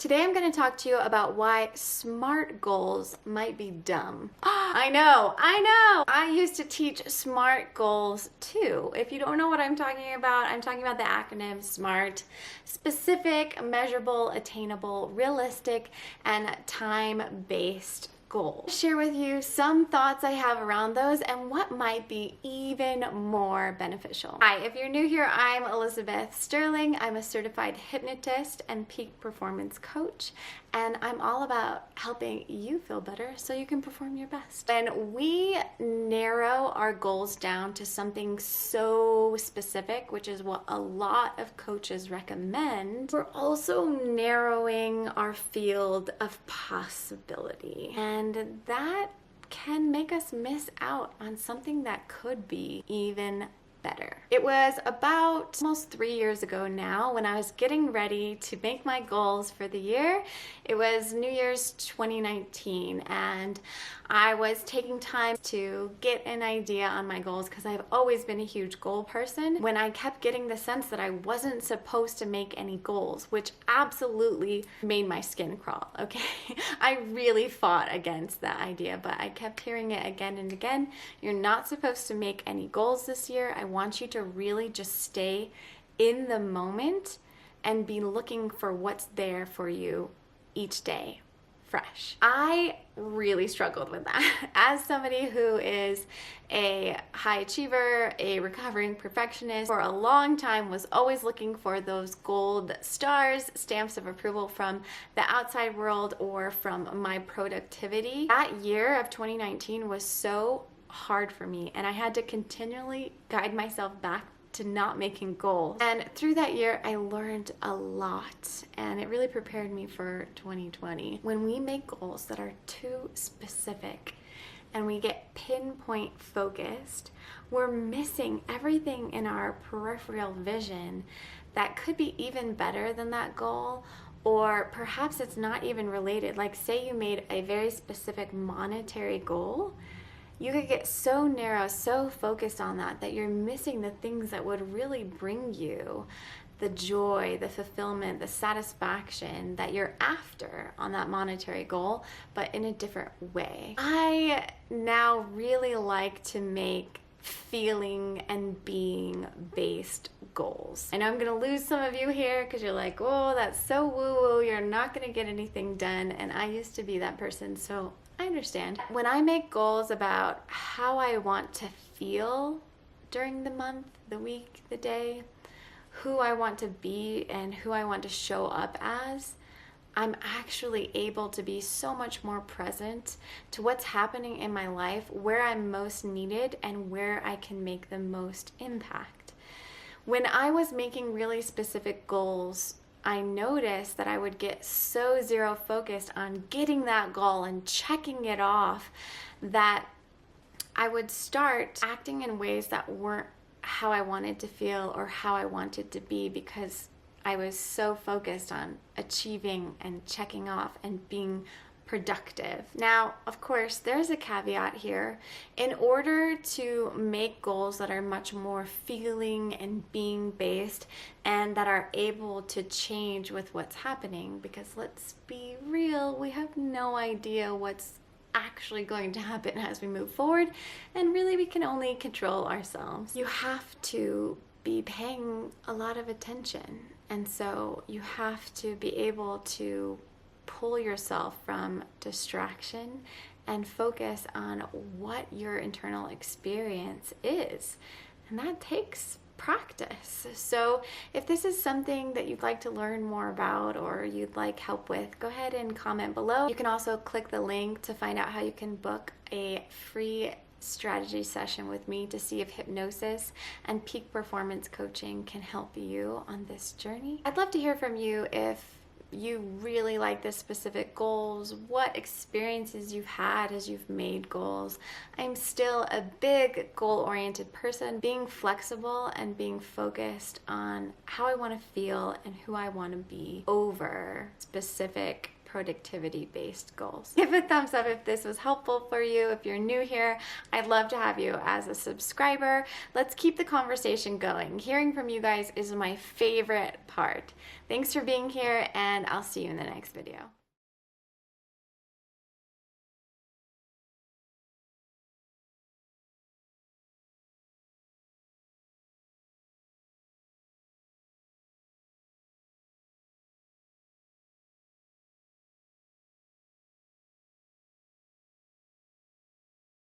Today I'm going to talk to you about why SMART goals might be dumb. I know. I used to teach SMART goals too. If you don't know what I'm talking about the acronym SMART: specific, measurable, attainable, realistic, and time-based goals. Share with you some thoughts I have around those and what might be even more beneficial. Hi, if you're new here, I'm Elizabeth Sterling. I'm a certified hypnotist and peak performance coach, and I'm all about helping you feel better so you can perform your best. When we narrow our goals down to something so specific, which is what a lot of coaches recommend, we're also narrowing our field of possibility. And that can make us miss out on something that could be even better. It was about almost 3 years ago now when I was getting ready to make my goals for the year. It was New Year's 2019, and I was taking time to get an idea on my goals because I've always been a huge goal person. When I kept getting the sense that I wasn't supposed to make any goals, which absolutely made my skin crawl, okay? I really fought against that idea, but I kept hearing it again and again. You're not supposed to make any goals this year. I want you to really just stay in the moment and be looking for what's there for you each day, fresh. I really struggled with that. As somebody who is a high achiever, a recovering perfectionist, for a long time was always looking for those gold stars, stamps of approval from the outside world or from my productivity. That year of 2019 was so hard for me, and I had to continually guide myself back to not making goals. And through that year, I learned a lot, and it really prepared me for 2020. When we make goals that are too specific and we get pinpoint focused, we're missing everything in our peripheral vision that could be even better than that goal, or perhaps it's not even related. Like, say you made a very specific monetary goal, you could get so narrow, so focused on that you're missing the things that would really bring you the joy, the fulfillment, the satisfaction that you're after on that monetary goal, but in a different way. I now really like to make feeling and being based goals. I know I'm gonna lose some of you here because you're like, oh, that's so woo-woo, you're not gonna get anything done. And I used to be that person, so I understand. When I make goals about how I want to feel during the month, the week, the day, who I want to be and who I want to show up as, I'm actually able to be so much more present to what's happening in my life, where I'm most needed, and where I can make the most impact. When I was making really specific goals, I noticed that I would get so zero focused on getting that goal and checking it off that I would start acting in ways that weren't how I wanted to feel or how I wanted to be, because I was so focused on achieving and checking off and being productive. Now, of course, there's a caveat here. In order to make goals that are much more feeling and being based and that are able to change with what's happening, because let's be real, we have no idea what's actually going to happen as we move forward, and really we can only control ourselves. You have to be paying a lot of attention, and so you have to be able to pull yourself from distraction and focus on what your internal experience is. And that takes practice. So if this is something that you'd like to learn more about or you'd like help with, go ahead and comment below. You can also click the link to find out how you can book a free strategy session with me to see if hypnosis and peak performance coaching can help you on this journey. I'd love to hear from you if you really like this specific goals, what experiences you've had as you've made goals. I'm still a big goal-oriented person. Being flexible and being focused on how I want to feel and who I want to be over specific productivity-based goals. Give a thumbs up if this was helpful for you. If you're new here, I'd love to have you as a subscriber. Let's keep the conversation going. Hearing from you guys is my favorite part. Thanks for being here, and I'll see you in the next video.